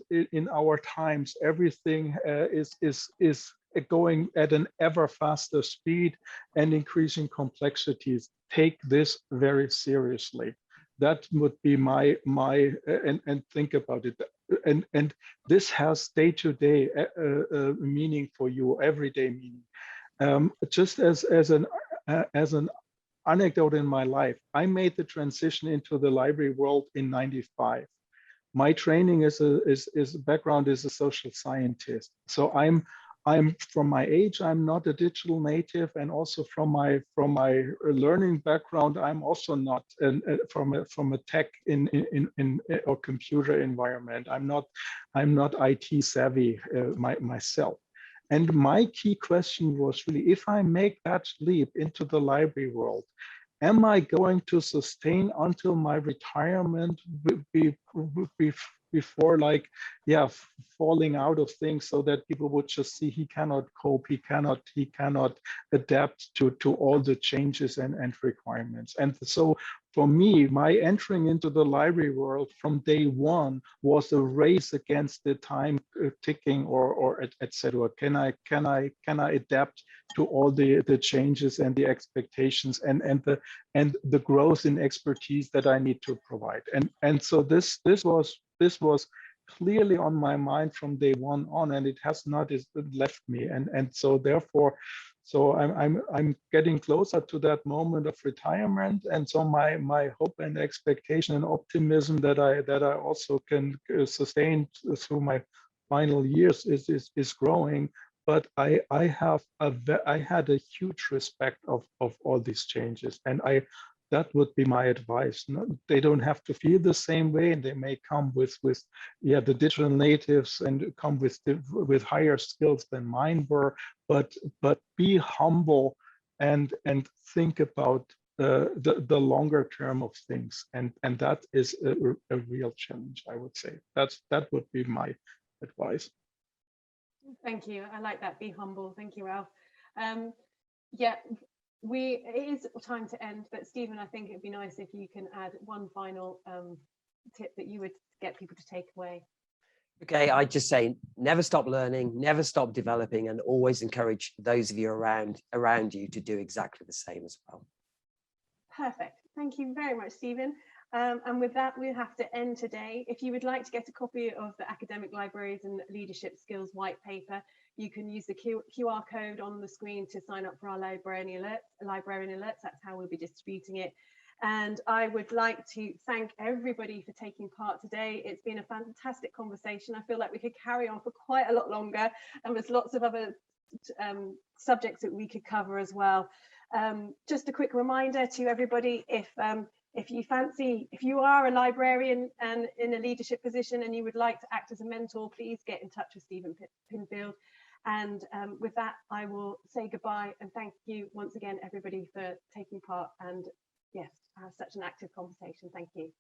in our times everything is going at an ever faster speed and increasing complexities. Take this very seriously. That would be my and think about it. And this has day-to-day meaning for you, everyday meaning. Just as an anecdote in my life, I made the transition into the library world in '95. My training is background is a social scientist. So I'm from my age, I'm not a digital native, and also from my learning background, I'm also not from a tech or computer environment. I'm not IT savvy myself. And my key question was really, if I make that leap into the library world, am I going to sustain until my retirement before, like, yeah, falling out of things, so that people would just see he cannot cope, he cannot adapt to all the changes and requirements. And so for me, my entering into the library world from day one was a race against the time ticking, or etc. Can I adapt to all the changes and the expectations and the growth in expertise that I need to provide? And so this was clearly on my mind from day one on, and it has not left me. And so therefore, so I'm getting closer to that moment of retirement, and so my hope and expectation and optimism that I also can sustain through my final years is growing. But I had a huge respect of all these changes, and that would be my advice. They don't have to feel the same way, and they may come with the digital natives and come with higher skills than mine were. But be humble and think about the longer term of things, and that is a real challenge, I would say. That would be my advice. Thank you. I like that. Be humble. Thank you, Ralph. Yeah. It is time to end, but Stephen, I think it'd be nice if you can add one final tip that you would get people to take away. Okay, I just say never stop learning, never stop developing, and always encourage those of you around you to do exactly the same as well. Perfect. Thank you very much, Stephen. And with that, we have to end today. If you would like to get a copy of the Academic Libraries and Leadership Skills White Paper, you can use the QR code on the screen to sign up for our librarian alerts. That's how we'll be distributing it. And I would like to thank everybody for taking part today. It's been a fantastic conversation. I feel like we could carry on for quite a lot longer, and there's lots of other subjects that we could cover as well. Just a quick reminder to everybody, if you are a librarian and in a leadership position and you would like to act as a mentor, please get in touch with Stephen Pinfield. And with that, I will say goodbye and thank you once again, everybody, for taking part, and yes, have such an active conversation. Thank you.